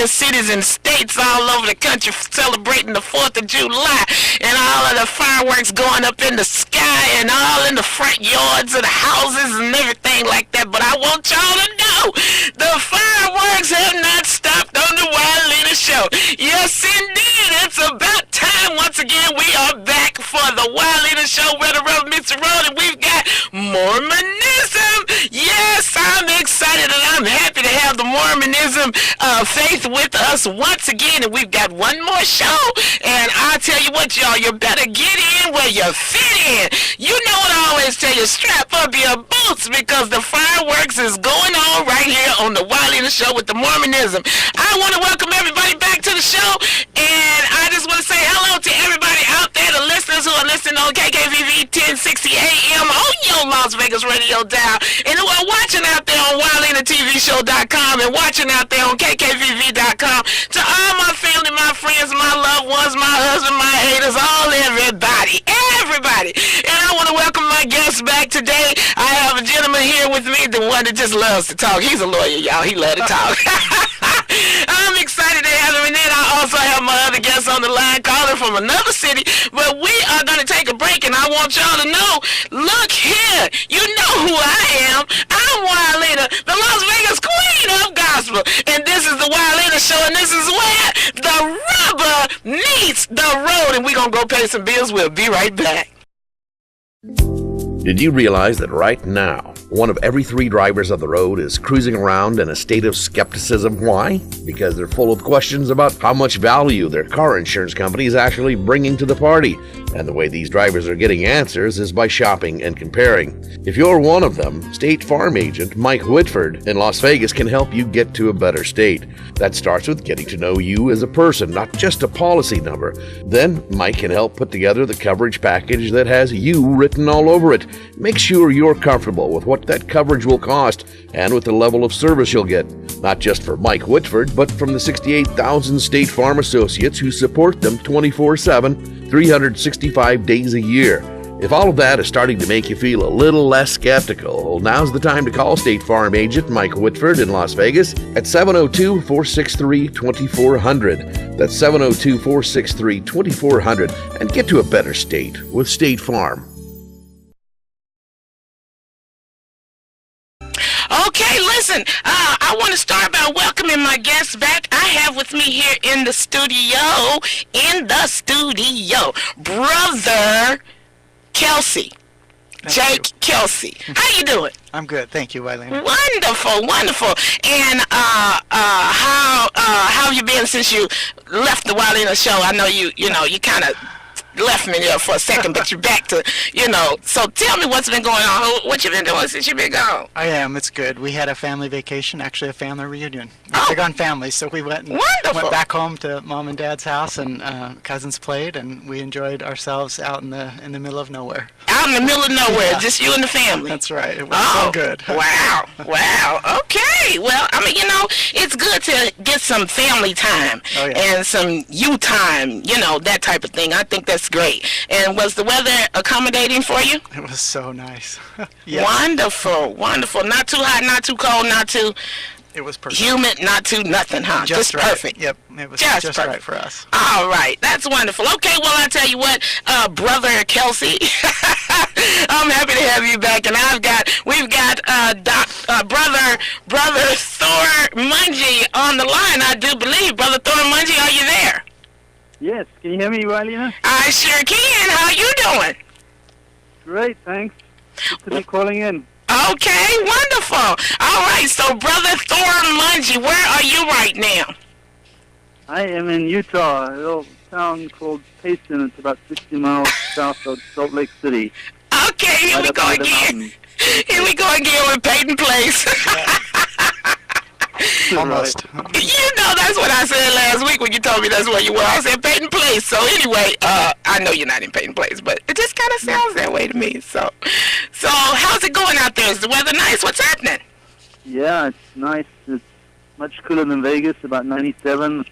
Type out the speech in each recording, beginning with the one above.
Cities and states all over the country celebrating the 4th of July, and all of the fireworks going up in the sky and all in the front yards of the houses and everything like that. But I want y'all to know the fireworks have not stopped on the WYLEANER show. Yes, indeed. It's about time. Once again, we are back for the WYLEANER show where the rubber meets the road, and we've got Mormonism. Yes, I'm excited and I'm happy to have the Mormonism faith with us once again, and we've got one more show. And I tell you what, y'all, you better get in where you fit in. You know what I always tell you, strap up your boots, because the fireworks is going on right here on the WYLEANER show with the Mormonism. I want to welcome everybody back to the show, and I just want to say hello to everybody out there, the listeners who are listening on KKVV 1060 AM on your Las Vegas radio dial, and who are watching out there on WYLEANERTVShow.com and watching out there on KKVV.com. To all my family, my friends, my loved ones, my husband, my haters, all everybody. And I want to welcome my guests back today. I have a gentleman here with me, the one that just loves to talk. He's a lawyer, y'all. He loves to talk. I'm excited to have him, and then I also have my other guest on the line, calling from another city. But we are going to take a break, and I want y'all to know, look here, you know who I am. I'm WYLEANER, the Las Vegas queen of gospel. And this is the WYLEANER show, and this is where the rubber meets the road. And we're going to go pay some bills. We'll be right back. Did you realize that right now, one of every 3 drivers of the road is cruising around in a state of skepticism? Why? Because they're full of questions about how much value their car insurance company is actually bringing to the party. And the way these drivers are getting answers is by shopping and comparing. If you're one of them, State Farm agent Mike Whitford in Las Vegas can help you get to a better state. That starts with getting to know you as a person, not just a policy number. Then Mike can help put together the coverage package that has you written all over it. Make sure you're comfortable with what that coverage will cost and with the level of service you'll get, not just for Mike Whitford, but from the 68,000 State Farm associates who support them 24/7, 365 days a year. If all of that is starting to make you feel a little less skeptical, well, now's the time to call State Farm agent Mike Whitford in Las Vegas at 702-463-2400. That's 702-463-2400, and get to a better state with State Farm. Okay, listen, I want to start by welcoming my guests back. I have with me here in the studio, Brother Kelsey. Jake Kelsey. How you doing? I'm good, thank you, WYLEANER. Wonderful. And how have you been since you left the WYLEANER show? I know you kind of left me there for a second, but you're back to, so tell me what's been going on. What you been doing since you've been gone? It's good. We had a family vacation, actually a family reunion. We're big on families, so we went back home to Mom and Dad's house, and cousins played, and we enjoyed ourselves out in the middle of nowhere. Out in the middle of nowhere, just you and the family. That's right. It was so good. Wow. Okay. Well, it's good to get some family time and some you time, that type of thing. I think that's great. And was the weather accommodating for you? It was so nice. Yes. Wonderful. Not too hot, not too cold, not too It was perfect. Humid, not too nothing, huh? Just right. Perfect. Yep, it was just right for us. All right, that's wonderful. Okay, well, I tell you what, Brother Kelsey, I'm happy to have you back, and we've got Brother Thor Mungie on the line. I do believe, Brother Thor Mungie, are you there? Yes, can you hear me, WYLEANER? I sure can. How you doing? Great, thanks. Good to be calling in. Okay, wonderful. All right, so Brother Thor Mungie, where are you right now? I am in Utah, a little town called Payson. It's about 60 miles south of Salt Lake City. Okay, here we go again. Here we go again with Peyton Place. Almost. You know, that's what I said last week when you told me that's where you were. I said Peyton Place. So anyway, I know you're not in Peyton Place, but it just kind of sounds that way to me. So how's it going out there? Is the weather nice? What's happening? Yeah, it's nice. It's much cooler than Vegas, about 97.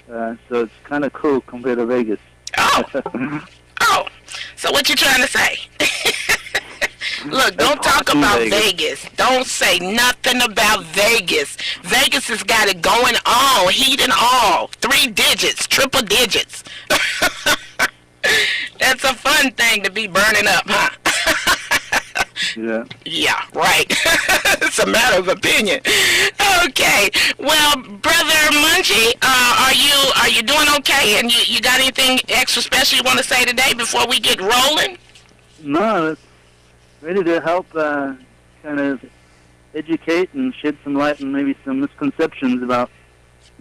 So it's kind of cool compared to Vegas. Oh, so what you trying to say? Look, don't talk about Vegas. Don't say nothing about Vegas. Vegas has got it going on, heat and all. 3 digits, triple digits. That's a fun thing to be burning up, huh? Yeah. Yeah, right. It's a matter of opinion. Okay. Well, Brother Mungie, are you doing okay? And you got anything extra special you want to say today before we get rolling? No, it's ready to help kind of educate and shed some light on maybe some misconceptions about,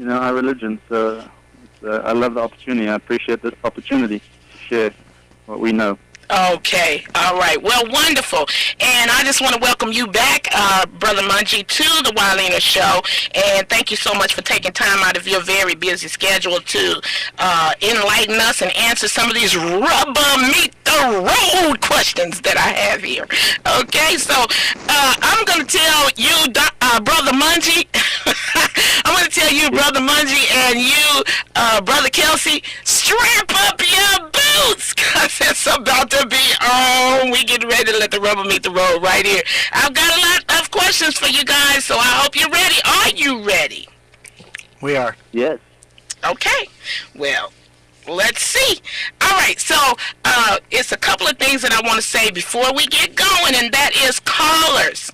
our religion. So I love the opportunity. I appreciate this opportunity to share what we know. Okay, all right. Well, wonderful. And I just want to welcome you back, Brother Mungie, to the WYLEANER Show. And thank you so much for taking time out of your very busy schedule to enlighten us and answer some of these rubber-meet-the-road questions that I have here. Okay, so I'm going to tell you, Brother Mungie, I'm going to tell you, Brother Mungie, and you, Brother Kelsey, strap up your boots, because it's about to be on. We get ready to let the rubber meet the road right here. I've got a lot of questions for you guys, so I hope you're ready. Are you ready? We are. Yes. Okay. Well, let's see. All right, so it's a couple of things that I want to say before we get going, and that is callers.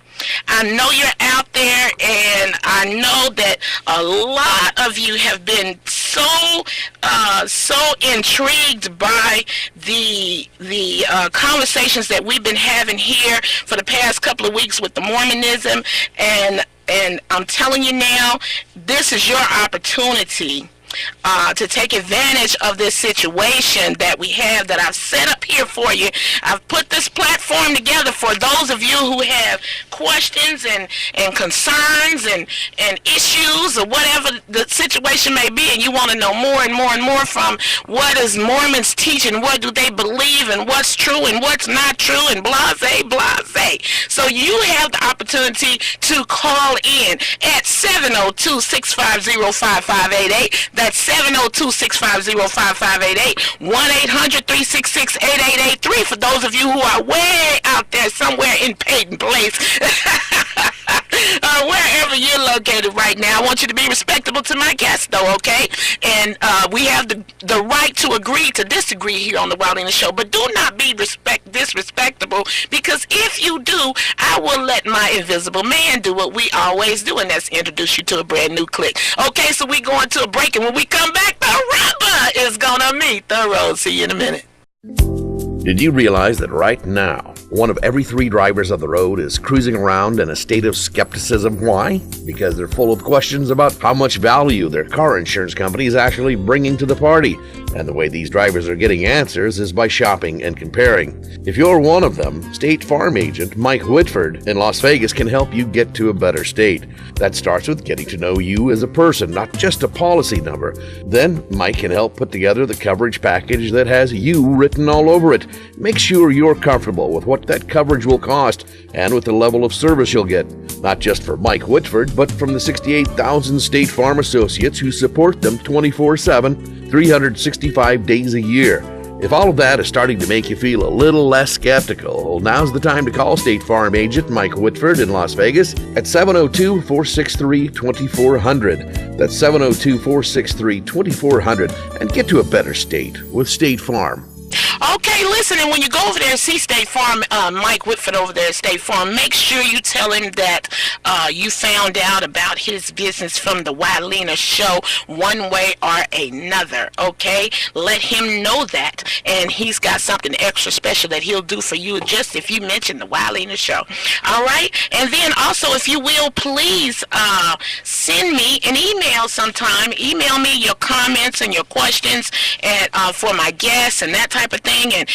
I know you're out there, and I know that a lot of you have been so intrigued by the conversations that we've been having here for the past couple of weeks with the Mormonism, and I'm telling you now, this is your opportunity to take advantage of this situation that we have, that I've set up here for you. I've put this platform together for those of you who have questions and concerns and issues or whatever the situation may be, and you want to know more and more and more from what is Mormons teaching, what do they believe, and what's true and what's not true, and blase. So you have the opportunity to call in at 702-650-5588. That's 702-650-5588, 1-800-366-8883 for those of you who are way out there somewhere in Peyton Place. Wherever you're located right now, I want you to be respectable to my guests, though, okay? And we have the right to agree to disagree here on the WYLEANER Show, but do not be disrespectable, because if you do, I will let my invisible man do what we always do, and that's introduce you to a brand new clique. Okay, so we going to a break, and when we come back, the rubber is gonna meet the road. See you in a minute. Did you realize that right now, 1 of every 3 drivers of the road is cruising around in a state of skepticism? Why? Because they're full of questions about how much value their car insurance company is actually bringing to the party. And the way these drivers are getting answers is by shopping and comparing. If you're one of them, State Farm agent Mike Whitford in Las Vegas can help you get to a better state. That starts with getting to know you as a person, not just a policy number. Then Mike can help put together the coverage package that has you written all over it. Make sure you're comfortable with what that coverage will cost and with the level of service you'll get, not just for Mike Whitford, but from the 68,000 State Farm associates who support them 24/7, 365 days a year. If all of that is starting to make you feel a little less skeptical, well, now's the time to call State Farm agent Mike Whitford in Las Vegas at 702-463-2400. That's 702-463-2400, and get to a better state with State Farm. Okay, listen, and when you go over there and see State Farm, Mike Whitford over there at State Farm, make sure you tell him that you found out about his business from the WYLEANER show one way or another, okay? Let him know that, and he's got something extra special that he'll do for you just if you mention the WYLEANER show, all right? And then also, if you will, please send me an email sometime. Email me your comments and your questions and for my guests and that type of thing, and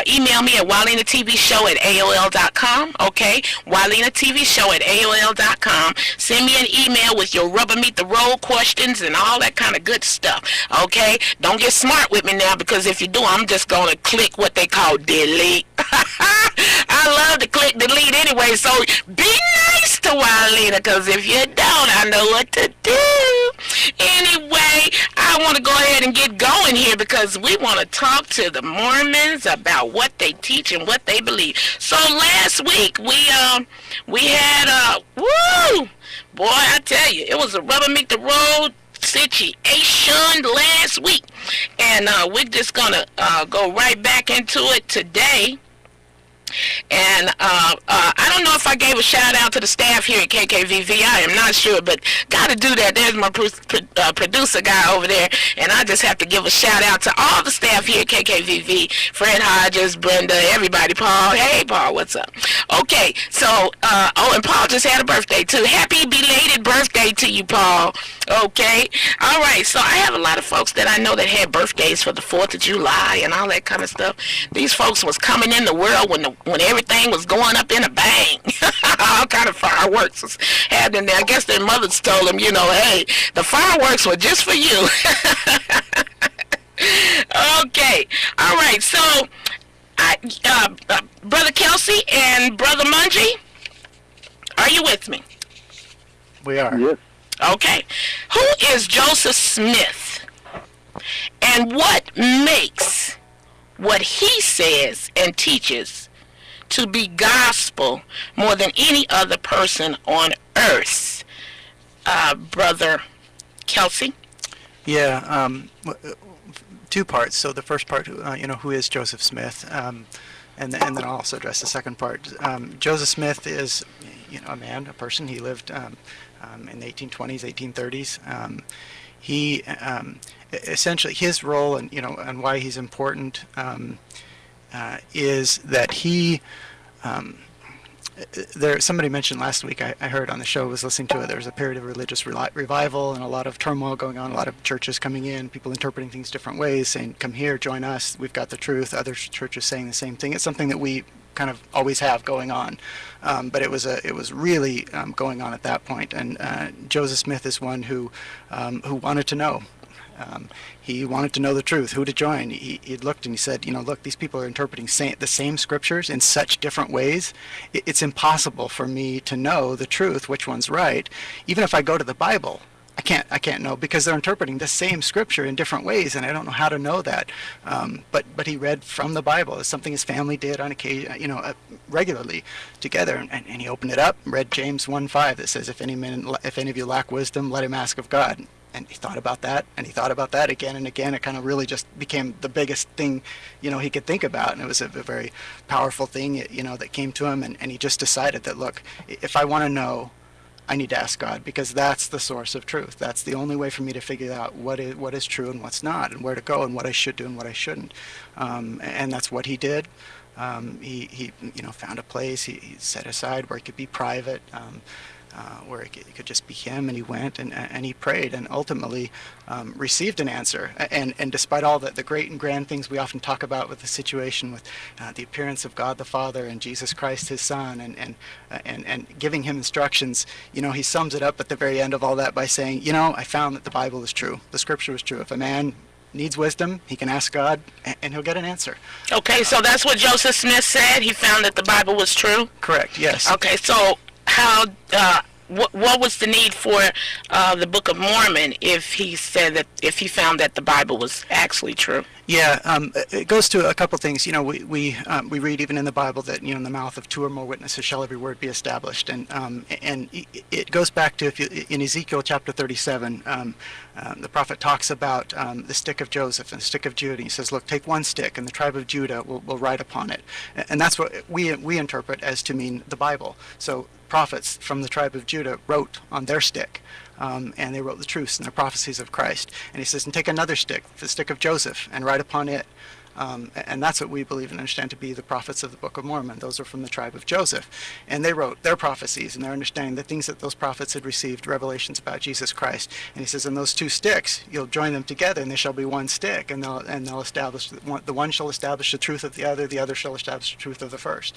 email me at WYLEANERTVShow@AOL.com, okay? WYLEANERTVShow@AOL.com. Send me an email with your rubber meet the road questions and all that kind of good stuff, okay? Don't get smart with me now, because if you do, I'm just going to click what they call delete. I love to click delete anyway, so be nice to WYLEANER, because if you don't, I know what to do. Anyway, I want to go ahead and get going here, because we want to talk to the Mormons about what they teach and what they believe. So last week we had woo, boy, I tell you, it was a rubber meet the road situation last week, and we're just gonna go right back into it today. And I don't know if I gave a shout out to the staff here at KKVV. I am not sure, but got to do that. There's my producer guy over there, and I just have to give a shout out to all the staff here at KKVV. Fred Hodges, Brenda, everybody. Paul, hey Paul, what's up? Okay, so and Paul just had a birthday too. Happy belated birthday to you, Paul. Okay, all right. So I have a lot of folks that I know that had birthdays for the 4th of July and all that kind of stuff. These folks was coming in the world when everything was going up in a bang. All kind of fireworks was happening there. I guess their mothers told them, hey, the fireworks were just for you. Okay, all right. So, Brother Kelsey and Brother Mungie, are you with me? We are. Yes. Okay. Who is Joseph Smith, and what makes what he says and teaches to be gospel more than any other person on earth? Brother Kelsey? Yeah, two parts. So the first part, who is Joseph Smith? And then I'll also address the second part. Joseph Smith is, a person. He lived in the 1820s, 1830s. He essentially, his role and why he's important is that he somebody mentioned last week, I heard on the show, was listening to it, there was a period of religious revival and a lot of turmoil going on, a lot of churches coming in, people interpreting things different ways, saying, come here, join us, we've got the truth. Other churches saying the same thing. It's something that we kind of always have going on, but it was really going on at that point. And Joseph Smith is one who wanted to know. He wanted to know the truth, who to join. He looked and he said, look, these people are interpreting the same scriptures in such different ways. It's impossible for me to know the truth, which one's right. Even if I go to the Bible, I can't know, because they're interpreting the same scripture in different ways, and I don't know how to know that. But he read from the Bible. It's something his family did on occasion, regularly together. And he opened it up, read James 1:5 that says, if any of you lack wisdom, let him ask of God. And he thought about that, and he thought about that again and again. It kind of really just became the biggest thing, he could think about. And it was a very powerful thing, that came to him. And he just decided that, look, if I want to know, I need to ask God, because that's the source of truth. That's the only way for me to figure out what is true and what's not, and where to go and what I should do and what I shouldn't. And that's what he did. He found a place he set aside where he could be private, where it could just be him, and he went and he prayed, and ultimately received an answer. And despite all the great and grand things we often talk about with the situation with the appearance of God the Father and Jesus Christ his Son, and giving him instructions, he sums it up at the very end of all that by saying, I found that the Bible is true. The Scripture is true. If a man needs wisdom, he can ask God, and he'll get an answer. Okay, so that's what Joseph Smith said. He found that the Bible was true? Correct, yes. Okay, so how what was the need for the Book of Mormon if he found that the Bible was actually true? Yeah, it goes to a couple things. We read even in the Bible that in the mouth of 2 or more witnesses shall every word be established, and it goes back to in Ezekiel chapter 37. The prophet talks about the stick of Joseph and the stick of Judah. He says, look, take one stick, and the tribe of Judah will write upon it. And that's what we interpret as to mean the Bible. So prophets from the tribe of Judah wrote on their stick, and they wrote the truths and the prophecies of Christ. And he says, and take another stick, the stick of Joseph, and write upon it. And that's what we believe and understand to be the prophets of the Book of Mormon. Those are from the tribe of Joseph. And they wrote their prophecies and their understanding, the things that those prophets had received, revelations about Jesus Christ. And he says, in those two sticks, you'll join them together, and they shall be one stick, and they'll establish, the one shall establish the truth of the other shall establish the truth of the first.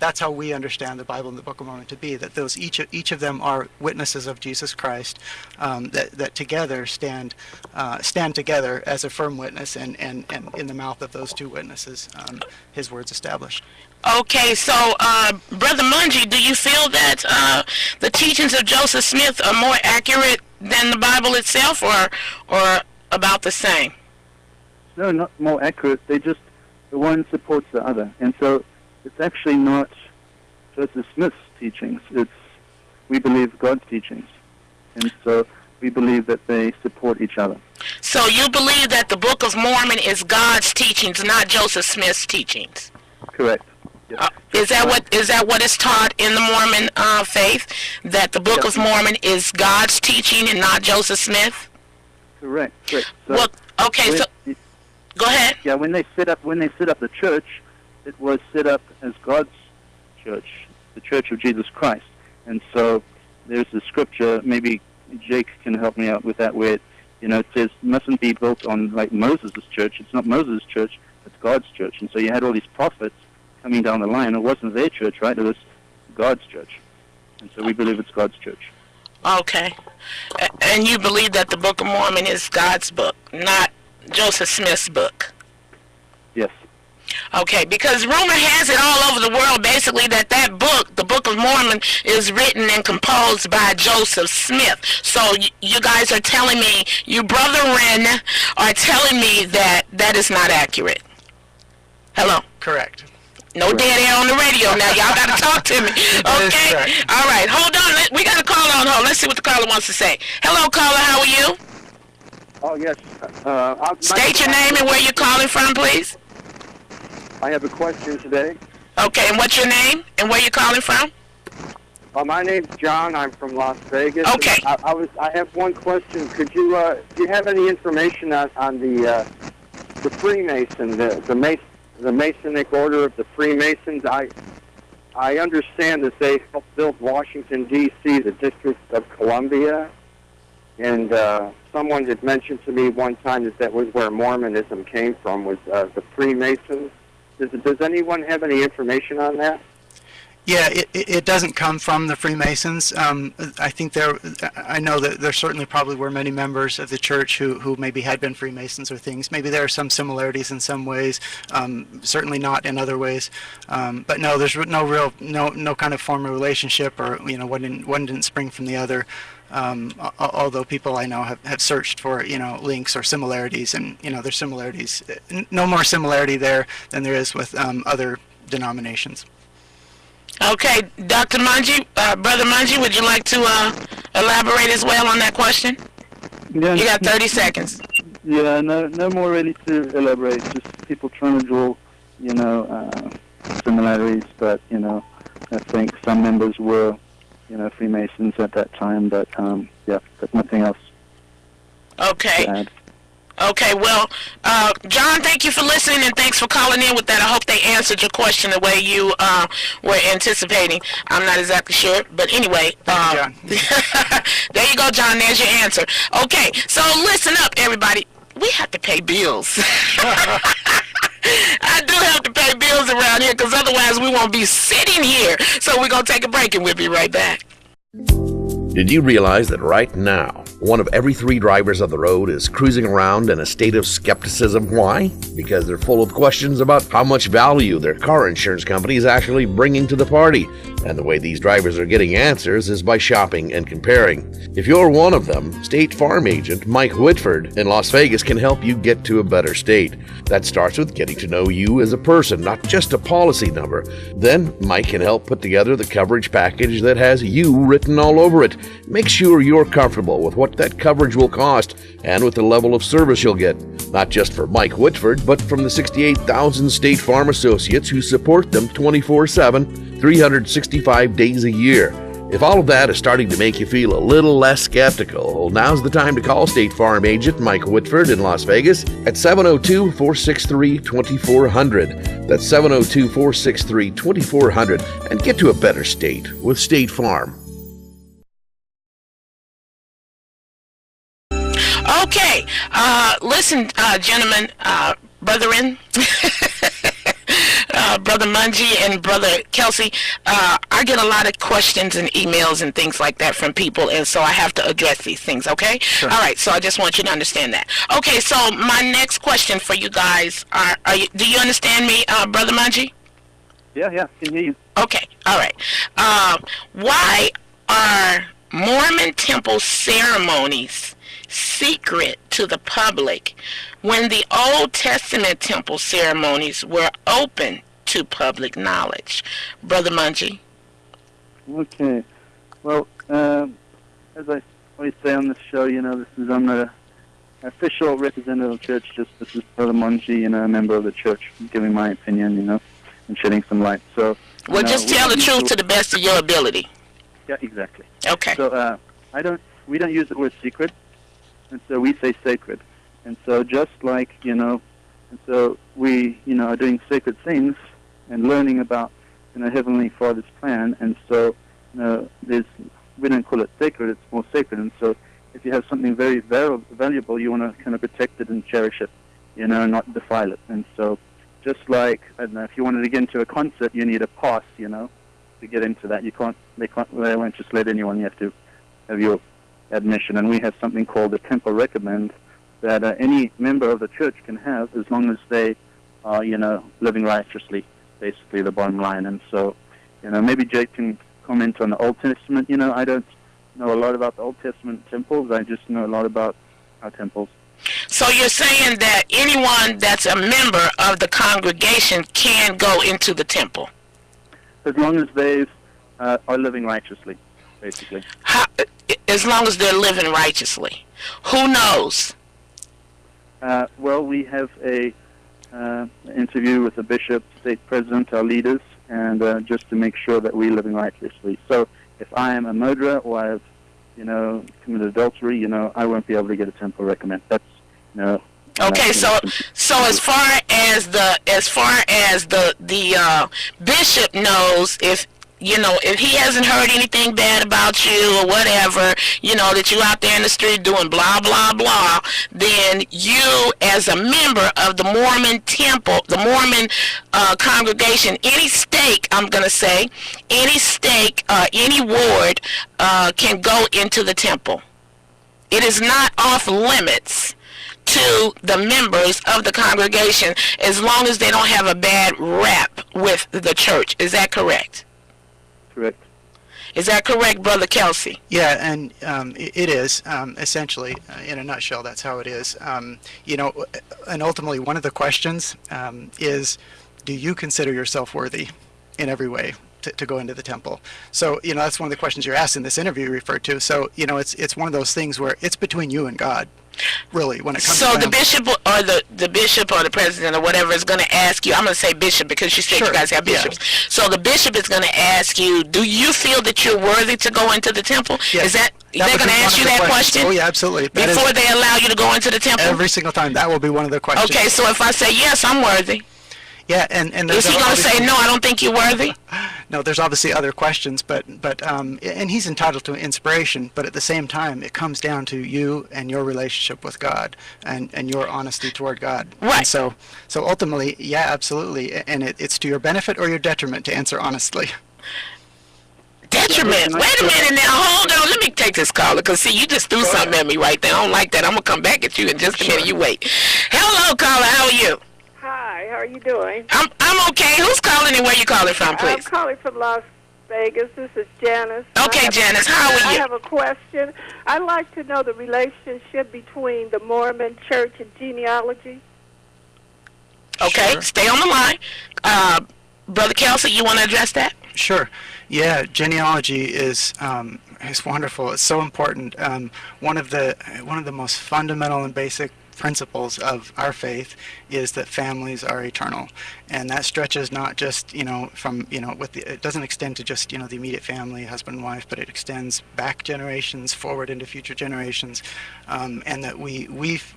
That's how we understand the Bible and the Book of Mormon to be, that those each of them are witnesses of Jesus Christ, that together stand together as a firm witness, and in the mouth of those two witnesses, his words established. Okay, so Brother Mungie, do you feel that the teachings of Joseph Smith are more accurate than the Bible itself, or about the same? No, not more accurate. The one supports the other, and so it's actually not Joseph Smith's teachings. We believe God's teachings, and so we believe that they support each other. So you believe that the Book of Mormon is God's teachings, not Joseph Smith's teachings? Correct. Yes. Is that what is taught in the Mormon faith? That the Book of Mormon is God's teaching and not Joseph Smith? Correct. So well, okay. So go ahead. Yeah, when they set up the church, it was set up as God's church, the Church of Jesus Christ. And so there's a scripture. Maybe Jake can help me out with that, where it says mustn't be built on like Moses' church. It's not Moses' church, it's God's church. And so you had all these prophets coming down the line. It wasn't their church, right? It was God's church. And so we believe it's God's church. Okay. And you believe that the Book of Mormon is God's book, not Joseph Smith's book? Yes. Okay, because rumor has it all over the world, basically, that book, the Book of Mormon, is written and composed by Joseph Smith. So you guys are telling me, you brethren are telling me that is not accurate. Hello? Correct. No dead air on the radio now. Y'all got to talk to me. Okay? All right. Hold on. We got a caller on hold. Let's see what the caller wants to say. Hello, caller. How are you? Oh, yes. State your name and where you're calling from, please. I have a question today. Okay. And what's your name and where you're calling from? My name's John. I'm from Las Vegas. Okay. I have one question. Could you do you have any information on the Freemason, the Masonic Order of the Freemasons? I understand that they helped build Washington, D.C., the District of Columbia, and someone had mentioned to me one time that was where Mormonism came from, was the Freemasons. Does anyone have any information on that? Yeah, it doesn't come from the Freemasons. I think I know that there certainly probably were many members of the church who maybe had been Freemasons or things. Maybe there are some similarities in some ways, certainly not in other ways. But no, there's no kind of formal relationship, or one didn't spring from the other. Although people I know have searched for links or similarities, and there's similarities. No more similarity there than there is with other denominations. Okay, Dr. Mungie, Brother Mungie, would you like to elaborate as well on that question? Yeah, you got 30 seconds. Yeah, no more really to elaborate. Just people trying to draw, similarities. But I think some members were, Freemasons at that time. But but nothing else. Okay. To add. Okay, well, John, thank you for listening, and thanks for calling in with that. I hope they answered your question the way you were anticipating. I'm not exactly sure, but anyway. Thank you, John. There you go, John. There's your answer. Okay, so listen up, everybody. We have to pay bills. I do have to pay bills around here, because otherwise we won't be sitting here. So we're going to take a break, and we'll be right back. Did you realize that right now, one of every 3 drivers of the road is cruising around in a state of skepticism? Why? Because they're full of questions about how much value their car insurance company is actually bringing to the party. And the way these drivers are getting answers is by shopping and comparing. If you're one of them, State Farm agent Mike Whitford in Las Vegas can help you get to a better state. That starts with getting to know you as a person, not just a policy number. Then Mike can help put together the coverage package that has you written all over it. Make sure you're comfortable with what that coverage will cost and with the level of service you'll get, not just for Mike Whitford, but from the 68,000 State Farm associates who support them 24/7, 365 days a year. If all of that is starting to make you feel a little less skeptical, well, now's the time to call State Farm agent Mike Whitford in Las Vegas at 702-463-2400. That's 702-463-2400 and get to a better state with State Farm. Okay, listen, gentlemen, brethren, Brother Mungie and Brother Kelsey, I get a lot of questions and emails and things like that from people, and so I have to address these things, okay? Sure. All right, so I just want you to understand that. Okay, so my next question for you guys, do you understand me, Brother Mungie? Yeah, I can hear you. Okay, all right. Why are Mormon temple ceremonies secret to the public when the Old Testament temple ceremonies were open to public knowledge? Brother Mungie. Okay. Well, as I always say on this show, I'm not an official representative of the church, just this is Brother Mungie, a member of the church, giving my opinion, and shedding some light. So, well, just tell the truth to the best of your ability. Yeah, exactly. Okay. So, we don't use the word secret. And so we say sacred. And so just like, and so we, are doing sacred things and learning about, Heavenly Father's plan. And so, we don't call it sacred, it's more sacred. And so if you have something very valuable, you want to kind of protect it and cherish it, and not defile it. And so just like, I don't know, if you wanted to get into a concert, you need a pass, to get into that. They won't just let anyone. You have to have your admission, and we have something called the Temple Recommend that any member of the church can have as long as they are, living righteously, basically the bottom line. And so, maybe Jake can comment on the Old Testament. I don't know a lot about the Old Testament temples. I just know a lot about our temples. So you're saying that anyone that's a member of the congregation can go into the temple? As long as they are living righteously, basically. As long as they're living righteously. Who knows? Well, we have an interview with the bishop, state president, our leaders, and just to make sure that we're living righteously. So if I am a murderer or I have, committed adultery, I won't be able to get a temple recommend. That's, Okay, so as far as the bishop knows, if he hasn't heard anything bad about you or whatever, that you out there in the street doing blah, blah, blah, then you, as a member of the Mormon temple, the Mormon congregation, any stake, any ward can go into the temple. It is not off limits to the members of the congregation as long as they don't have a bad rap with the church. Is that correct? Correct. Is that correct, Brother Kelsey? Yeah, and it is, essentially, in a nutshell, that's how it is. And ultimately one of the questions is, do you consider yourself worthy in every way to go into the temple? So, that's one of the questions you're asked in this interview you referred to. So, it's one of those things where it's between you and God, really, when it comes to the bishop or the bishop or the president or whatever is going to ask you. I'm going to say bishop because you said you guys have bishops. Yeah. So the bishop is going to ask you, do you feel that you're worthy to go into the temple? Yes. Is that they're going to ask you that question? Oh yeah, absolutely. Before they allow you to go into the temple? Every single time. That will be one of the questions. Okay, so if I say yes, I'm worthy. Yeah, and is he going to say no? I don't think you're worthy. No, there's obviously other questions, but and he's entitled to inspiration. But at the same time, it comes down to you and your relationship with God and your honesty toward God. Right. And so ultimately, yeah, absolutely, and it's to your benefit or your detriment to answer honestly. Detriment. Wait a minute now. Hold on. Let me take this caller because see, you just threw something at me right there. I don't like that. I'm gonna come back at you in just a minute. You wait. Hello, caller. How are you? Hi, how are you doing? I'm okay. Who's calling and where you calling from, please? I'm calling from Las Vegas. This is Janice. Okay, Janice, how are I you? have a question. I'd like to know the relationship between the Mormon Church and genealogy. Okay, Sure. stay on the line. Brother Kelsey, you want to address that? Sure. Yeah, genealogy is wonderful. It's so important. One of the most fundamental and basic principles of our faith is that families are eternal, and that stretches not just from it doesn't extend to just the immediate family, husband and wife, but it extends back generations, forward into future generations, and that we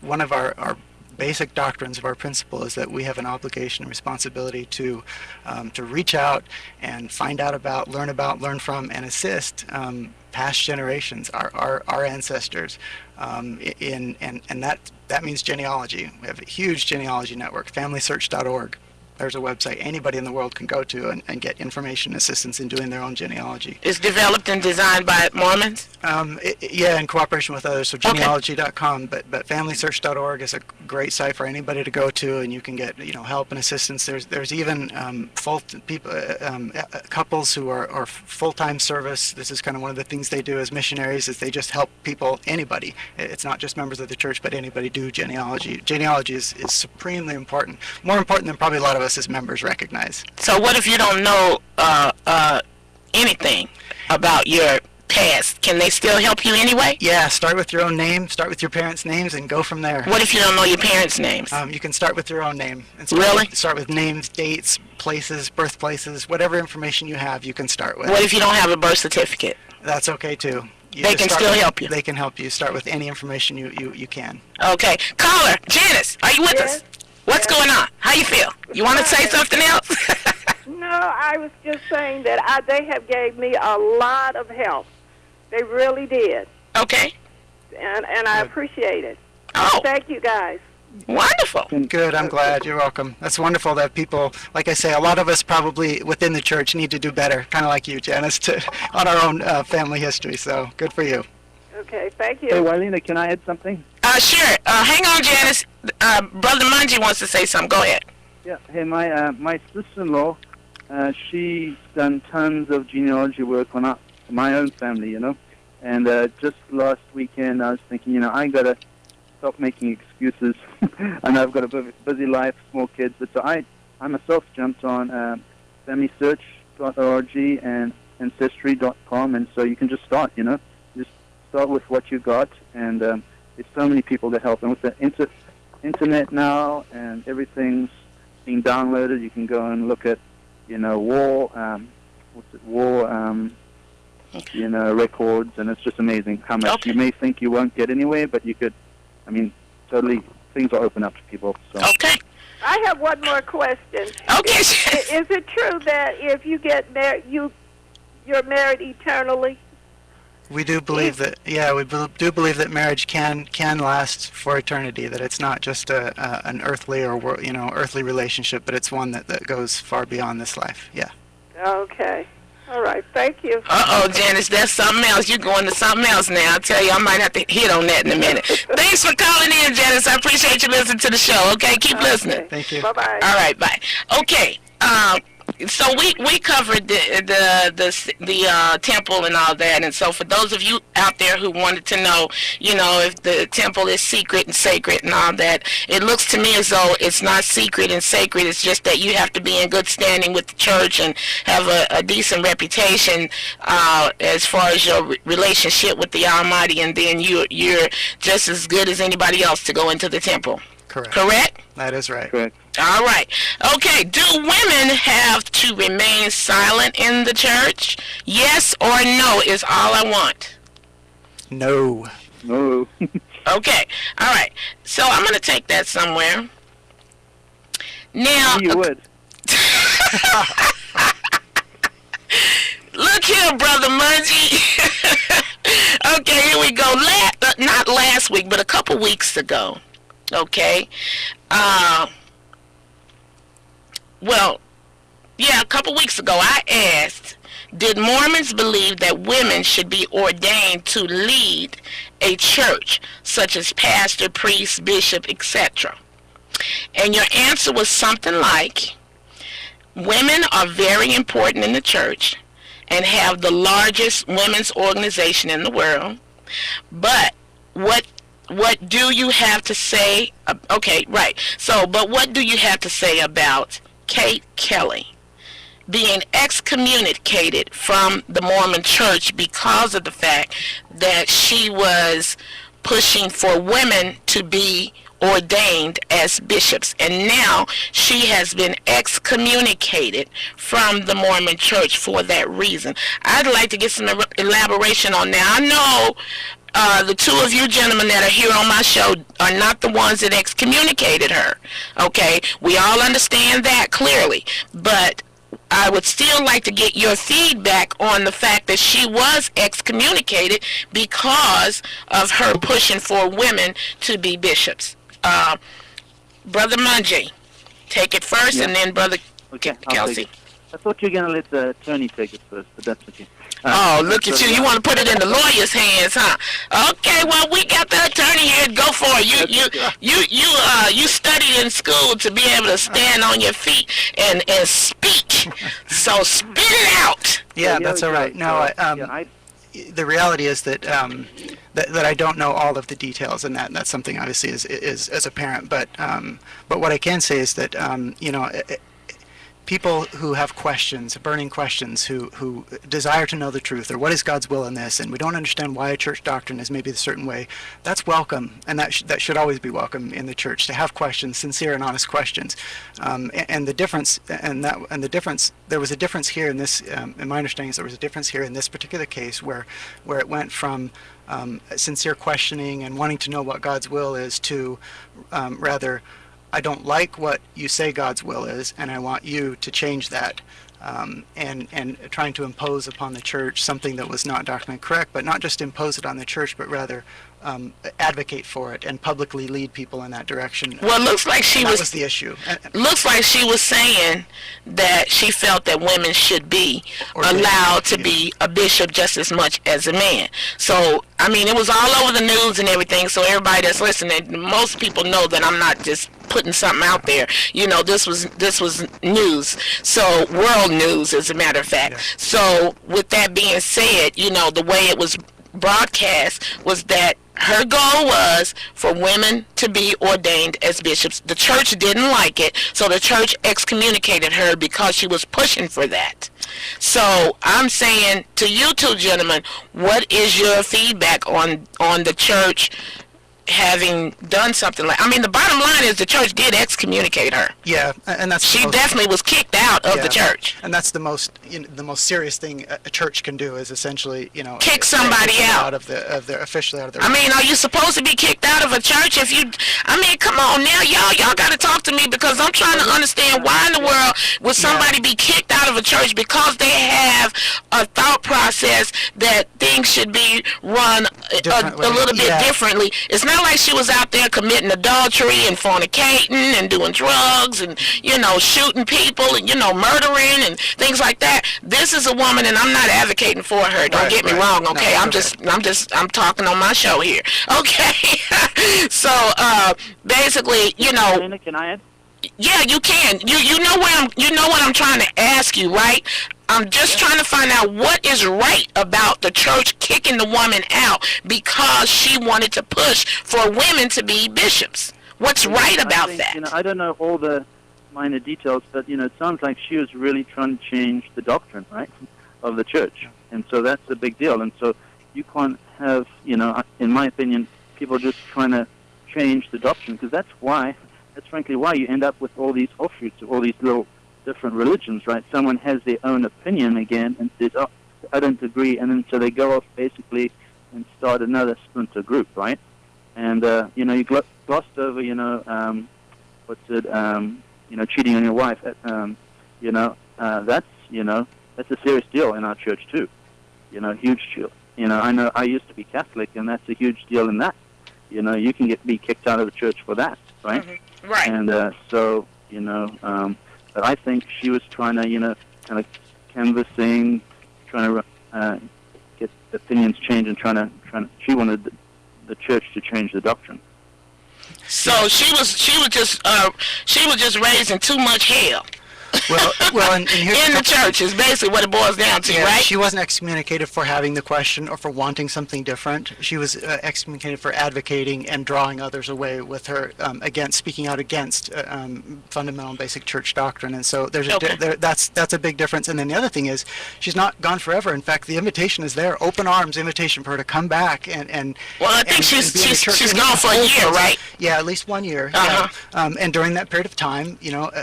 one of our basic doctrines of our principle is that we have an obligation and responsibility to reach out and find out about, learn from, and assist past generations, our ancestors, and that means genealogy. We have a huge genealogy network, FamilySearch.org. There's a website anybody in the world can go to and get information and assistance in doing their own genealogy. It's developed and designed by Mormons? Yeah, in cooperation with others, so genealogy.com, but FamilySearch.org is a great site for anybody to go to, and you can get help and assistance. There's even couples who are full-time service. This is kind of one of the things they do as missionaries, is they just help people, anybody. It's not just members of the church, but anybody do genealogy. Genealogy is supremely important, more important than probably a lot of us as members recognize. So what if you don't know anything about your past? Can they still help you anyway? Yeah, start with your own name, start with your parents' names, and go from there. What if you don't know your parents' names? You can start with your own name. And Really? Start with names, dates, places, birthplaces, whatever information you have, you can start with. What if you don't have a birth certificate? That's okay too. They can still help you? They can help you. Start with any information you can. Okay. Caller, Janice, are you with us? What's going on? How you feel? You want to say something else? No, I was just saying that they have gave me a lot of help. They really did. Okay. And I appreciate it. Oh, Thank you, guys. wonderful. Good, I'm glad. You're welcome. That's wonderful that people, like I say, a lot of us probably within the church need to do better, kind of like you, Janice, on our own family history. So good for you. Okay, thank you. Hey, WYLEANER, can I add something? Sure. Hang on, Janice. Brother Mungie wants to say something. Go ahead. Yeah. Hey, my sister-in-law, she's done tons of genealogy work on my own family, And just last weekend, I was thinking, I got to stop making excuses. I know I've got a busy life, small kids, but so I myself jumped on FamilySearch.org and Ancestry.com, and so you can just start, Just start with what you got, and there's so many people that help. And with the internet now and everything's being downloaded, you can go and look at, records, and it's just amazing how much you may think you won't get anywhere, but you could, totally, things will open up to people. So. Okay. I have one more question. Okay. Is it true that if you get married, you're married eternally? We do believe that. Yeah, we do believe that marriage can last for eternity. That it's not just an earthly or earthly relationship, but it's one that goes far beyond this life. Yeah. Okay. All right. Thank you. Uh-oh, Janice, that's something else. You're going to something else now. I tell you, I might have to hit on that in a minute. Thanks for calling in, Janice. I appreciate you listening to the show. Okay, keep listening. Thank you. Bye-bye. All right, bye. Okay. So we covered the temple and all that, and so for those of you out there who wanted to know, if the temple is secret and sacred and all that, it looks to me as though it's not secret and sacred. It's just that you have to be in good standing with the church and have a decent reputation as far as your relationship with the Almighty, and then you're just as good as anybody else to go into the temple. Correct. Correct? That is right. Correct. All right. Okay. Do women have to remain silent in the church? Yes or no is all I want. No. No. Okay. All right. So I'm going to take that somewhere. Now. You would. Look here, Brother Mungie. Okay, here we go. Not last week, but a couple weeks ago. Okay. A couple weeks ago, I asked, did Mormons believe that women should be ordained to lead a church, such as pastor, priest, bishop, etc.? And your answer was something like, women are very important in the church, and have the largest women's organization in the world. But what do you have to say? Okay, right. So, but what do you have to say about Kate Kelly being excommunicated from the Mormon Church because of the fact that she was pushing for women to be ordained as bishops, and now she has been excommunicated from the Mormon Church for that reason? I'd like to get some elaboration on that. I know the two of you gentlemen that are here on my show are not the ones that excommunicated her. Okay, we all understand that clearly, but I would still like to get your feedback on the fact that she was excommunicated because of her pushing for women to be bishops. Brother Munjay, take it first, and then Brother Kelsey. I thought you were going to let the attorney take it first, but that's okay. Oh, look at you. You want to put it in the lawyer's hands, huh? Okay, well, we got the attorney here. Go for it. You studied in school to be able to stand on your feet and speak. So spit it out. Yeah, that's all right. No, the reality is that that I don't know all of the details, and that's something obviously is as a parent. But what I can say is that people who have questions, burning questions, who desire to know the truth, or what is God's will in this, and we don't understand why a church doctrine is maybe a certain way, that's welcome, and that should always be welcome in the church, to have questions, sincere and honest questions. And the difference, there was a difference here in this, in my understanding, is there was a difference here in this particular case where it went from sincere questioning and wanting to know what God's will is to rather, I don't like what you say God's will is, and I want you to change that, and trying to impose upon the church something that was not doctrinally correct, but not just impose it on the church, but rather advocate for it and publicly lead people in that direction. Well, it looks like that was the issue. Looks like she was saying that she felt that women should be allowed to be a bishop just as much as a man. So, I mean, it was all over the news and everything, so everybody that's listening, most people know that I'm not just putting something out there. You know, this was news. So, world news, as a matter of fact. Yeah. So, with that being said, you know, the way it was broadcast was that her goal was for women to be ordained as bishops. The church didn't like it, so the church excommunicated her because she was pushing for that. So I'm saying to you two gentlemen, what is your feedback on the church having done something like? I mean, the bottom line is the church did excommunicate her. Yeah, and that's she definitely was kicked out of the church. And that's the most serious thing a church can do, is essentially kick somebody out of their officially out of their. I mean, are you supposed to be kicked out of a church if you? I mean, come on now, y'all got to talk to me, because I'm trying to understand why in the world would somebody be kicked out of a church because they have a thought process that things should be run a little bit differently. It's not like she was out there committing adultery and fornicating and doing drugs and shooting people and murdering and things like that. This is a woman, and I'm not advocating for her. Don't get me wrong, okay? No, I'm talking on my show here, okay? So basically, Can I add? Yeah, you can. You know what I'm trying to ask you, right? I'm just trying to find out what is right about the church kicking the woman out because she wanted to push for women to be bishops. What's right about that? I don't know all the minor details, but it sounds like she was really trying to change the doctrine, right, of the church, and so that's a big deal. And so you can't have, in my opinion, people just trying to change the doctrine, because that's frankly why you end up with all these offshoots of all these little different religions, right? Someone has their own opinion again and says, oh, I don't agree, and then so they go off basically and start another splinter group, right? And you glossed over, cheating on your wife. That's a serious deal in our church too. Huge deal. I know I used to be Catholic, and that's a huge deal in that. You can be kicked out of the church for that, right? Mm-hmm. Right. And but I think she was trying to, kind of canvassing, trying to get opinions changed, and she wanted the church to change the doctrine. So she was just raising too much hell. And here's in the church is basically what it boils down to, right? She wasn't excommunicated for having the question or for wanting something different. she was excommunicated for advocating and drawing others away with her against speaking out against fundamental and basic church doctrine. And so there's that's a big difference. And then the other thing is she's not gone forever. In fact, the invitation is there, open arms invitation for her to come back and well, I think she's gone for a year, right? Yeah, at least 1 year. Uh-huh. Yeah. And during that period of time,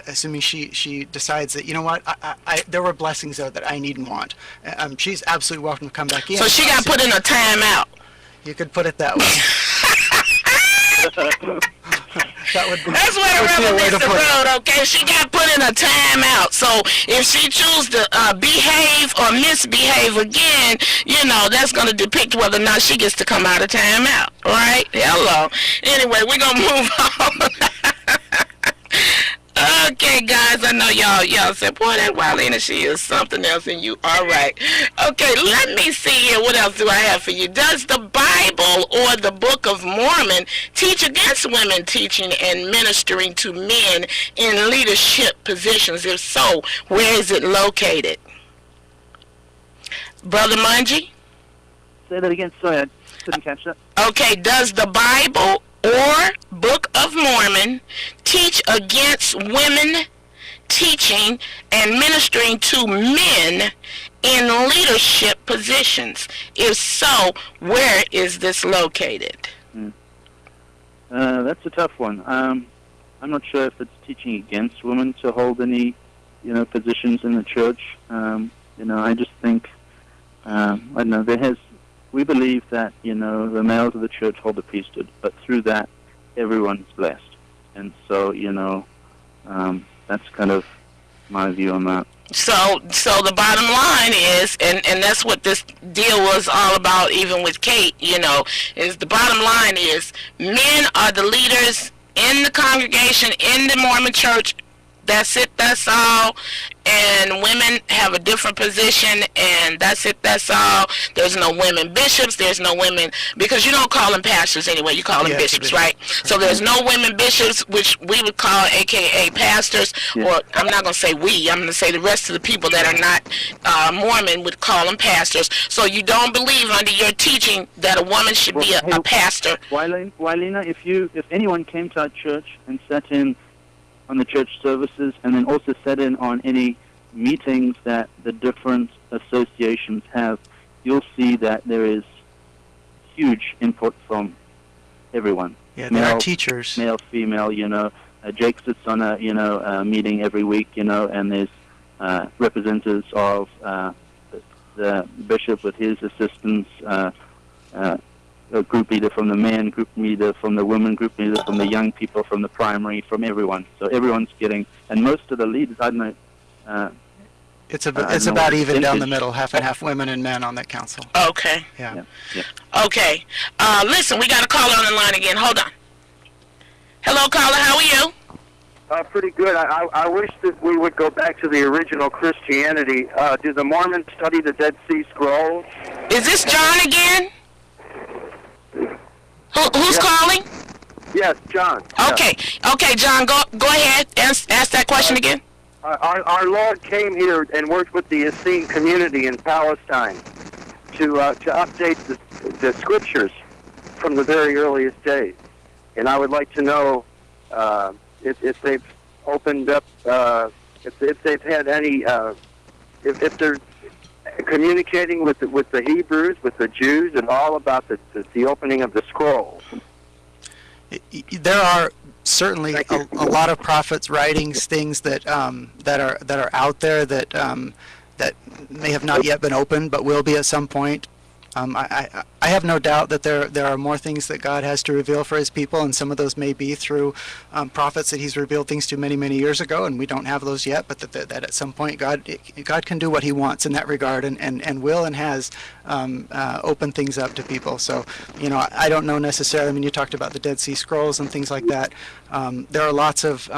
assuming she decides that, what, there were blessings there that I need and want. She's absolutely welcome to come back in. So she got put in a timeout. You could put it that way. That's where the rubber meets the road, okay? She got put in a timeout. So if she chooses to behave or misbehave again, that's going to depict whether or not she gets to come out of timeout, right? Hello. Anyway, we're going to move on. Okay, guys, I know y'all said, boy, that WYLEANER, she is something else, and you are right. Okay, let me see here. What else do I have for you? Does the Bible or the Book of Mormon teach against women teaching and ministering to men in leadership positions? If so, where is it located? Brother Mungie? Say that again. Sorry, I couldn't catch that. Okay, does the Bible or Book of Mormon teach against women teaching and ministering to men in leadership positions? If so, where is this located? That's a tough one. I'm not sure if it's teaching against women to hold any, positions in the church. I just think, I don't know, we believe that, the males of the church hold the priesthood, but through that, everyone's blessed. And so, that's kind of my view on that. So the bottom line is, and that's what this deal was all about, even with Kate, is the bottom line is men are the leaders in the congregation, in the Mormon church. That's it, that's all. And women have a different position, and that's it, that's all. There's no women bishops, there's no women, because you don't call them pastors anyway, you call them bishops, right? So there's no women bishops, which we would call AKA pastors, or I'm not going to say we, I'm going to say the rest of the people that are not Mormon would call them pastors. So you don't believe under your teaching that a woman should be a pastor. WYLEANER, if anyone came to our church and sat in on the church services, and then also sat in on any meetings that the different associations have, you'll see that there is huge input from everyone. Yeah, there are teachers. Male, female, Jake sits on a meeting every week, and there's representatives of the bishop with his assistants, a group leader from the men, group leader from the women, group leader from the young people, from the primary, from everyone. So everyone's getting, and most of the leaders, I don't know. It's about even down the middle, half and half women and men on that council. Okay. Yeah. Okay. Listen, we got a caller on the line again. Hold on. Hello, caller. How are you? Pretty good. I wish that we would go back to the original Christianity. Do the Mormons study the Dead Sea Scrolls? Is this John again? Who's calling? Yes, John. Okay, okay, John, go ahead. Ask that question again. Our Lord came here and worked with the Essene community in Palestine to update the scriptures from the very earliest days. And I would like to know if they've opened up, if they've had any, if they're communicating with the Hebrews, with the Jews, and all about the opening of the scrolls. There are certainly a lot of prophets' writings, things that are out there that that may have not yet been opened, but will be at some point. I have no doubt that there are more things that God has to reveal for His people, and some of those may be through prophets that He's revealed things to many years ago, and we don't have those yet. But that at some point God can do what He wants in that regard, and will and has opened things up to people. So I don't know necessarily. I mean, you talked about the Dead Sea Scrolls and things like that. There are lots of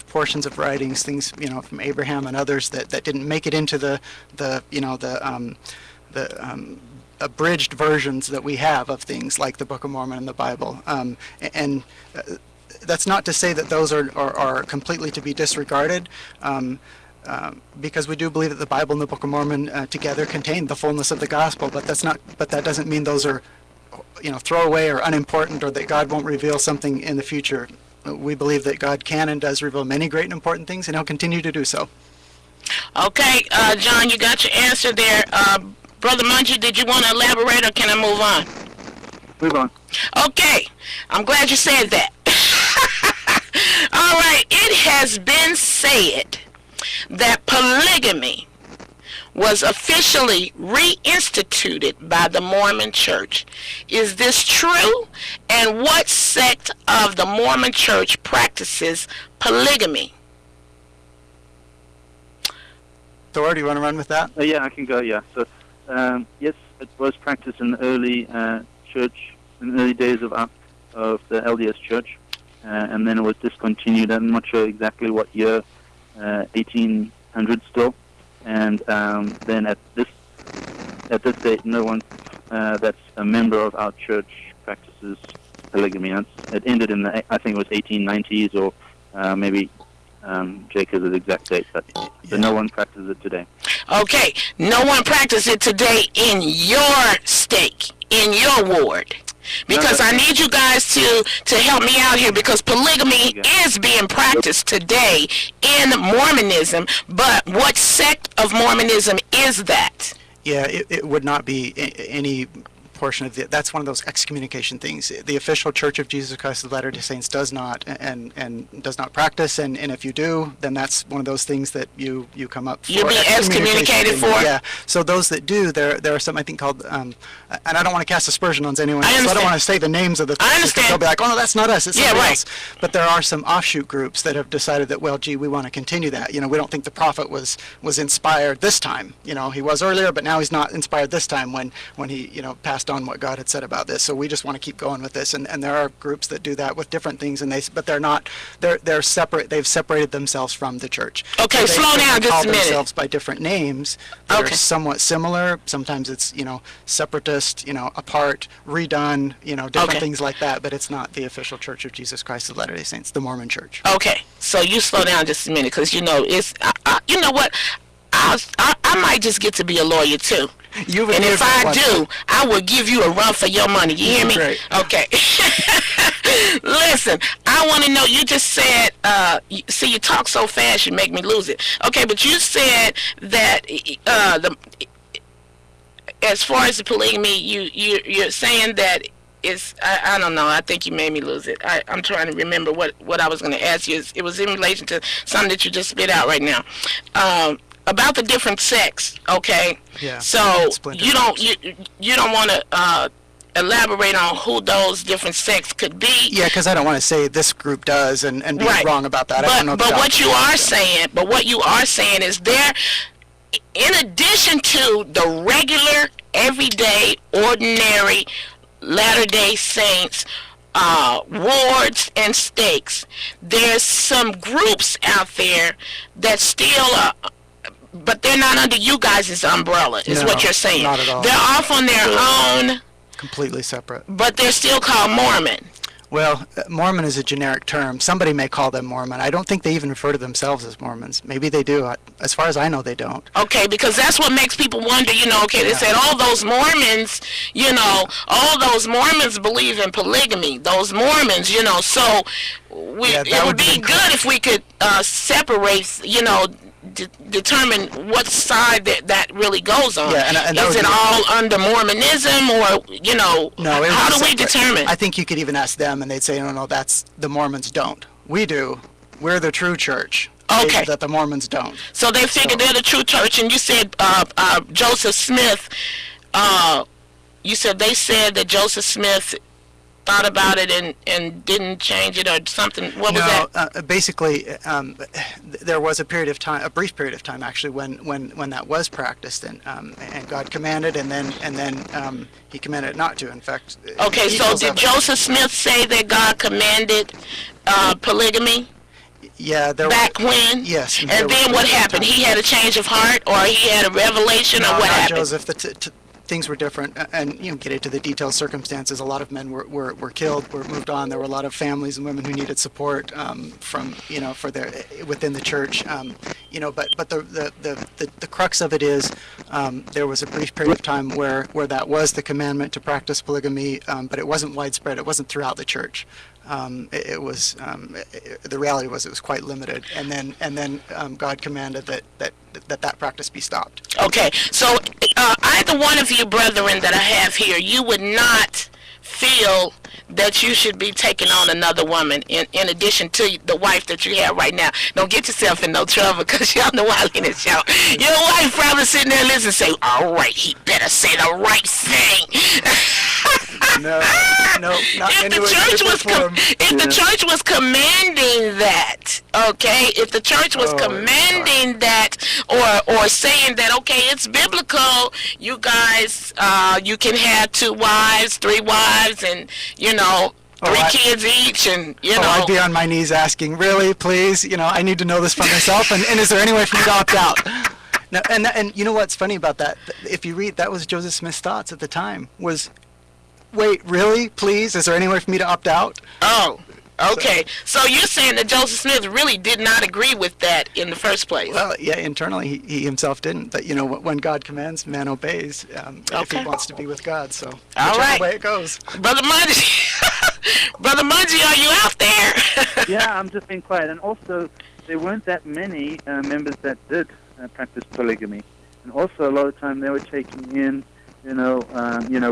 portions of writings, things from Abraham and others that didn't make it into the abridged versions that we have of things like the Book of Mormon and the Bible, and that's not to say that those are completely to be disregarded. because we do believe that the Bible and the Book of Mormon together contain the fullness of the gospel, but that doesn't mean those are, throwaway or unimportant, or that God won't reveal something in the future. We believe that God can and does reveal many great and important things, and He'll continue to do so. Okay, John, you got your answer there. Brother Mungie, did you want to elaborate, or can I move on? Move on. Okay, I'm glad you said that. All right, it has been said that polygamy was officially reinstituted by the Mormon Church. Is this true? And what sect of the Mormon Church practices polygamy? Thor, do you want to run with that? Yeah, I can go, yeah. So, yes, it was practiced in the early church, in the early days of the LDS Church, and then it was discontinued. I'm not sure exactly what year, 1800 still. And then at this date, no one that's a member of our church practices polygamy. It ended in I think it was 1890s, or maybe Jake has the exact date, but no one practices it today. Okay, no one practices it today in your stake, in your ward. Because I need you guys to help me out here, because polygamy is being practiced today in Mormonism, but what sect of Mormonism is that? Yeah, it would not be any portion of that's one of those excommunication things. The official Church of Jesus Christ of Latter-day Saints does not and does not practice, and if you do, then that's one of those things that you come up for. You'll be excommunicated for? Yeah. So those that do, there are some, I think, called, and I don't want to cast aspersion on anyone, so I don't want to say the names of the things. I understand. They'll be like, oh no, that's not us, it's somebody else. Right. But there are some offshoot groups that have decided that, well, gee, we want to continue that. We don't think the prophet was inspired this time. He was earlier, but now he's not inspired this time when he, passed on what God had said about this. So we just want to keep going with this. And there are groups that do that with different things, but they're not, they're separate. They've separated themselves from the church. Okay, so slow down just a minute. Themselves by different names that are somewhat similar. Sometimes it's, separatist, apart, redone, different things like that, but it's not the official Church of Jesus Christ of Latter-day Saints, the Mormon Church. Okay, so you slow down just a minute, because it's, you know what, I might just get to be a lawyer too. And if I do, I will give you a run for your money. You hear me? Great. Okay. Listen, I want to know, you just said, you talk so fast you make me lose it. Okay, but you said that as far as the polygamy, you're saying that it's, I don't know, I think you made me lose it. I'm trying to remember what I was going to ask you. It was in relation to something that you just spit out right now. About the different sects, okay? Yeah. So you don't want to elaborate on who those different sects could be. Yeah, because I don't want to say this group does and be wrong about that. I don't know. But what you are saying is there, in addition to the regular, everyday, ordinary Latter-day Saints wards and stakes, there's some groups out there that still but they're not under you guys' umbrella, is what you're saying. Not at all. They're off on their own. Completely separate. But they're still called Mormon. Well, Mormon is a generic term. Somebody may call them Mormon. I don't think they even refer to themselves as Mormons. Maybe they do. As far as I know, they don't. Okay, because that's what makes people wonder, they said all those Mormons, all those Mormons believe in polygamy. Those Mormons, so it would be good if we could separate, determine what side that really goes on. Yeah, and is it all under Mormonism, or no, how do we determine? I think you could even ask them, and they'd say, no, that's the Mormons don't. We do. We're the true church. Okay. That the Mormons don't. So they figure they're the true church, and you said Joseph Smith. You said they said that Joseph Smith thought about it and didn't change it or something. What was that? Basically, there was a period of time, a brief period of time actually, when that was practiced, and God commanded, and then He commanded not to. In fact. Okay, so did Joseph Smith say that God commanded polygamy? Yeah, back when? Yes. And then what happened? He had a change of heart, or he had a revelation, or what happened? Joseph. things were different, and get into the detailed circumstances. A lot of men were killed, were moved on. There were a lot of families and women who needed support from for their within the church. But the crux of it is there was a brief period of time where that was the commandment to practice polygamy, but it wasn't widespread. It wasn't throughout the church. It was the reality was it was quite limited, and then God commanded that practice be stopped. Okay, so either one of you brethren that I have here, you would not feel that you should be taking on another woman in addition to the wife that you have right now. Don't get yourself in no trouble, because y'all know WYLEANER show. Your wife probably sitting there listening and say, all right, he better say the right thing. No, not if the church was commanding that, okay, if the church was commanding that, or saying that, okay, it's biblical, you guys, you can have 2 wives, 3 wives, and three kids each, and I'd be on my knees asking, really, please, I need to know this for myself, and is there any way for me to opt out? Now, and you know what's funny about that? If you read, that was Joseph Smith's thoughts at the time, was, wait, really? Please? Is there any way for me to opt out? Oh, okay. So you're saying that Joseph Smith really did not agree with that in the first place? Well, yeah, internally he himself didn't. But, when God commands, man obeys if he wants to be with God. So whichever way it goes. Brother Mungie, Brother Mungie, are you out there? Yeah, I'm just being quiet. And also, there weren't that many members that did practice polygamy. And also, a lot of time they were taking in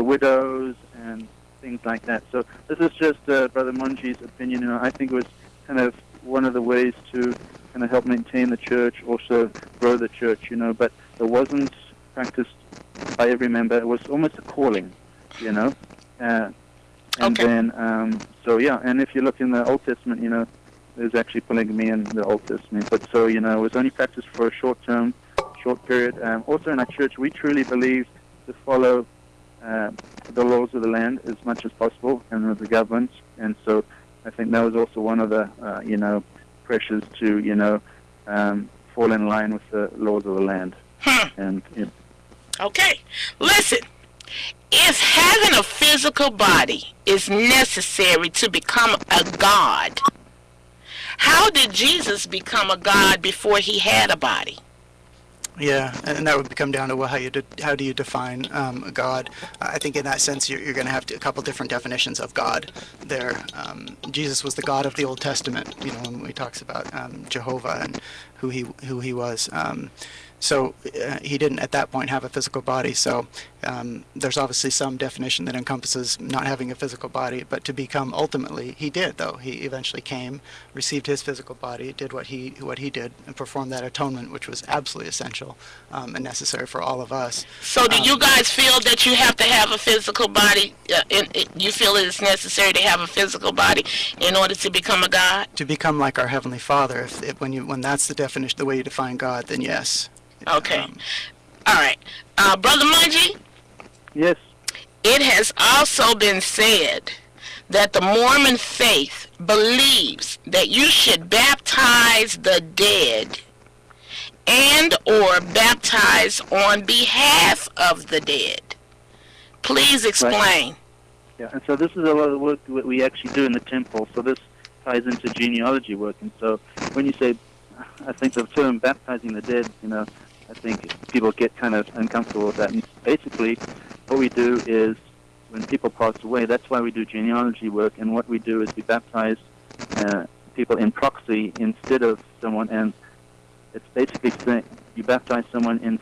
widows and things like that. So this is just Brother Mungie's opinion. I think it was kind of one of the ways to kind of help maintain the church, also grow the church. But it wasn't practiced by every member. It was almost a calling, and then and if you look in the Old Testament, there's actually polygamy in the Old Testament. But so it was only practiced for a short period. Also in our church, we truly believe to follow the laws of the land as much as possible and the government, and so I think that was also one of the pressures to fall in line with the laws of the land. And okay, listen. If having a physical body is necessary to become a god, how did Jesus become a god before he had a body? Yeah, and that would come down to how do you define God? I think in that sense you're going to have a couple different definitions of God there. Jesus was the God of the Old Testament, when he talks about Jehovah and who he was. So he didn't at that point have a physical body. So there's obviously some definition that encompasses not having a physical body, but to become ultimately, he did though. He eventually came, received his physical body, did what he did, and performed that atonement, which was absolutely essential and necessary for all of us. So do you guys feel that you have to have a physical body? You feel it is necessary to have a physical body in order to become a god? To become like our Heavenly Father, when that's the definition, the way you define God, then yes. Okay. All right. Brother Mungie? Yes. It has also been said that the Mormon faith believes that you should baptize the dead and or baptize on behalf of the dead. Please explain. Right. Yeah, and so this is a lot of the work that we actually do in the temple. So this ties into genealogy work. And so when you say, I think the term baptizing the dead, I think people get kind of uncomfortable with that. And basically, what we do is, when people pass away, that's why we do genealogy work. And what we do is we baptize people in proxy instead of someone. And it's basically saying you baptize someone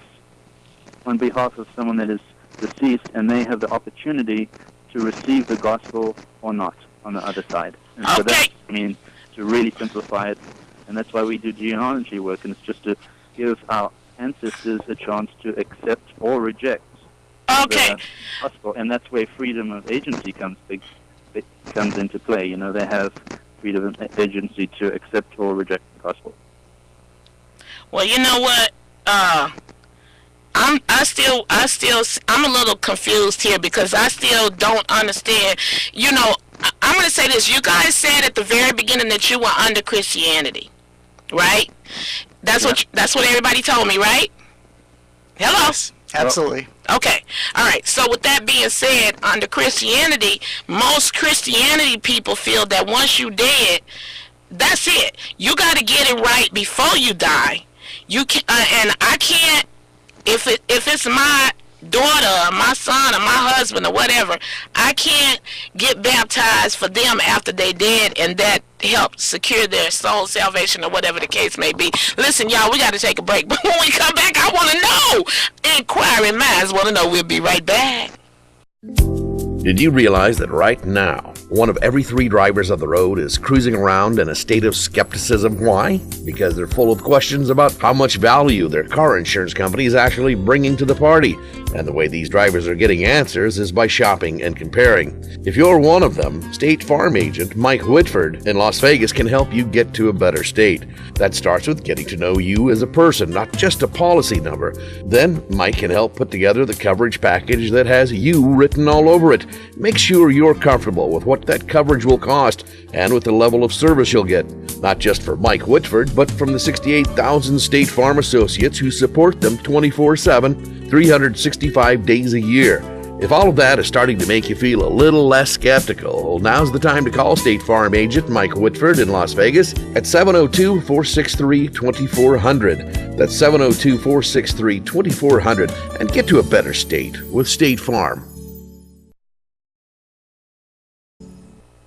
on behalf of someone that is deceased, and they have the opportunity to receive the gospel or not on the other side. And so that means to really simplify it. And that's why we do genealogy work. And it's just to give our ancestors a chance to accept or reject the gospel, and that's where freedom of agency comes into play. They have freedom of agency to accept or reject the gospel. Well, you know what? I'm a little confused here because I still don't understand. I'm going to say this. You guys said at the very beginning that you were under Christianity, right? That's what everybody told me, right? Hello? Absolutely. Okay. All right. So with that being said, under Christianity, most Christianity people feel that once you dead, that's it. You got to get it right before you die. You can, and I can't. If it's my daughter or my son or my husband or whatever, I can't get baptized for them after they dead, and that helps secure their soul salvation or whatever the case may be. Listen, y'all, we got to take a break. But when we come back, I want to know. Inquiring minds want to know. We'll be right back. Did you realize that right now, one of every 3 drivers of the road is cruising around in a state of skepticism? Why? Because they're full of questions about how much value their car insurance company is actually bringing to the party. And the way these drivers are getting answers is by shopping and comparing. If you're one of them, State Farm agent Mike Whitford in Las Vegas can help you get to a better state. That starts with getting to know you as a person, not just a policy number. Then Mike can help put together the coverage package that has you written all over it. Make sure you're comfortable with what that coverage will cost and with the level of service you'll get, not just for Mike Whitford, but from the 68,000 State Farm associates who support them 24/7, 365 days a year. If all of that is starting to make you feel a little less skeptical, now's the time to call State Farm agent Mike Whitford in Las Vegas at 702-463-2400. That's 702-463-2400, and get to a better state with State Farm.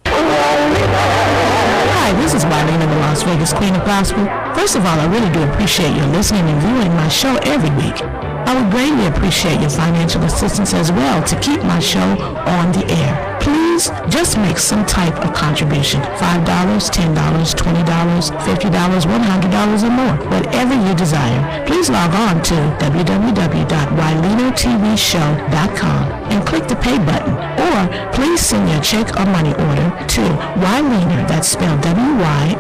Hi, this is WYLEANER, the Las Vegas Queen of Gospel. First of all, I really do appreciate your listening and viewing my show every week. I would greatly appreciate your financial assistance as well to keep my show on the air. Please just make some type of contribution. $5, $10, $20, $50, $100 or more. Whatever you desire. Please log on to www.WYLEANERTVshow.com and click the pay button. Or please send your check or money order to WYLEANER, that's spelled WYLEANER,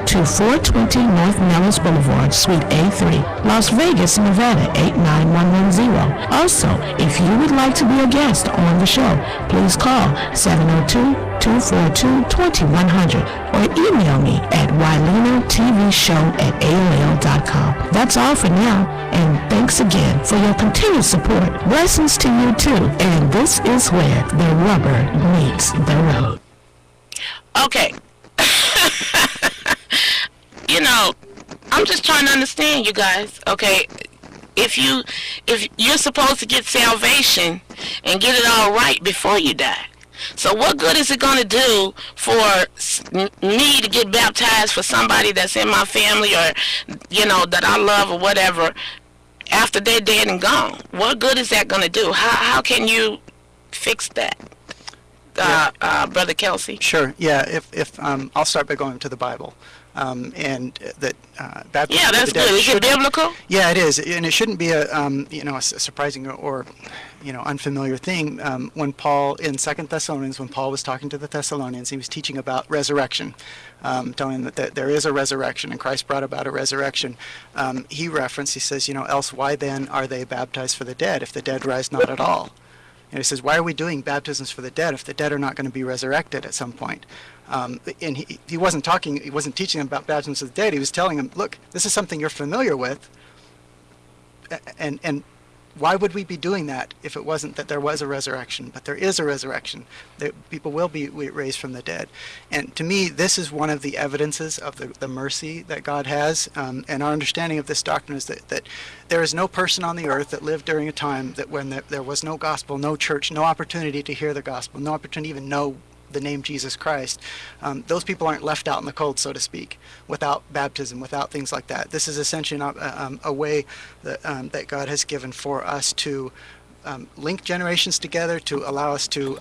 to 420 North Nellis Boulevard, Suite A3, Las Vegas, Nevada, 89110. Also, if you would like to be a guest on the show, please call 702-242-2100 or email me at WYLEANERTVshow@AOL.com. That's all for now, and thanks again for your continued support. Blessings to you too, and this is where the rubber meets the road. Okay. You know, I'm just trying to understand you guys, okay? If you're supposed to get salvation and get it all right before you die, so what good is it going to do for me to get baptized for somebody that's in my family or, you know, that I love or whatever after they're dead and gone? What good is that going to do? How can you fix that? Brother Kelsey? Sure. Yeah. If I'll start by going to the Bible. And that baptism. Yeah, that's good. Is it biblical? Yeah, it is, and it shouldn't be a a surprising or unfamiliar thing. When Paul in 2 Thessalonians, when Paul was talking to the Thessalonians, he was teaching about resurrection, telling them that there is a resurrection, and Christ brought about a resurrection. He says, else why then are they baptized for the dead if the dead rise not at all? And he says, why are we doing baptisms for the dead if the dead are not going to be resurrected at some point? And he wasn't teaching them about baptisms of the dead. He was telling them, look, this is something you're familiar with, and why would we be doing that if it wasn't that there was a resurrection? But there is a resurrection. People will be raised from the dead. And to me, this is one of the evidences of the mercy that God has. And our understanding of this doctrine is that there is no person on the earth that lived during a time that when there was no gospel, no church, no opportunity to hear the gospel, no opportunity to even know the name Jesus Christ. Those people aren't left out in the cold, so to speak, without baptism, without things like that. This is essentially a way that God has given for us to link generations together, to allow us to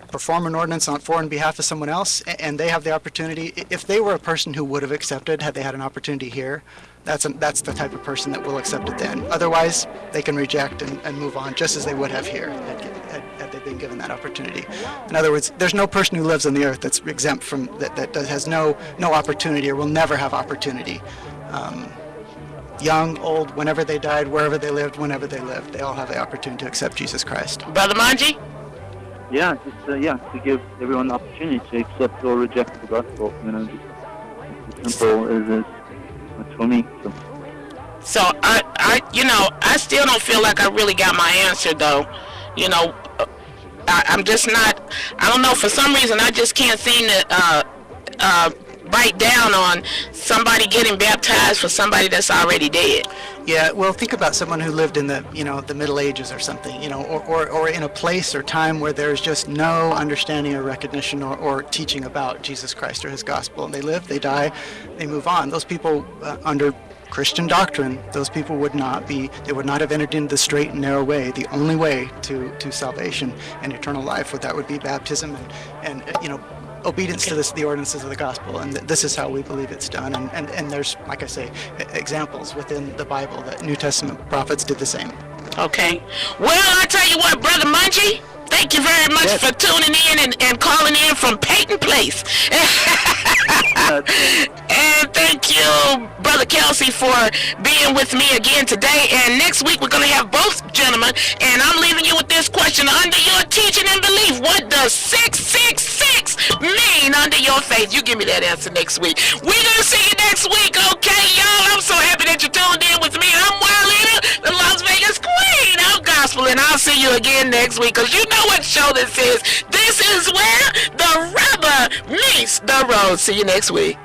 perform an ordinance for and behalf of someone else, and they have the opportunity. If they were a person who would have accepted had they had an opportunity here, that's the type of person that will accept it then. Otherwise, they can reject and move on, just as they would have here had they been given that opportunity. In other words, there's no person who lives on the earth that's exempt from that has no opportunity or will never have opportunity. Young, old, whenever they died, wherever they lived, whenever they lived, they all have the opportunity to accept Jesus Christ. Brother Manji? Yeah, to give everyone the opportunity to accept or reject the gospel. Just as simple as for me. So. So I still don't feel like I really got my answer though. You know, I'm just not. I don't know. For some reason, I just can't seem to bite down on somebody getting baptized for somebody that's already dead. Yeah, well, think about someone who lived in the Middle Ages or something, or in a place or time where there's just no understanding or recognition or teaching about Jesus Christ or his gospel. And they live, they die, they move on. Those people, under Christian doctrine, those people would not have entered into the straight and narrow way, the only way to salvation and eternal life. That would be baptism and obedience to the ordinances of the gospel, and this is how we believe it's done. And there's, like I say, examples within the Bible that New Testament prophets did the same. Okay. Well, I tell you what, Brother Munchie, thank you very much for tuning in and calling in from Peyton Place. And thank you, Brother Kelsey, for being with me again today. And next week we're going to have both gentlemen. And I'm leaving you with this question. Under your teaching and belief, what does 666 mean under your faith? You give me that answer next week. We're going to see you next week, okay, y'all? I'm so happy that you tuned in with me. I'm WYLEANER, the Las Vegas Queen of Gospel. And I'll see you again next week, because you know what show this is. This is where the rubber meets the road. See you next week.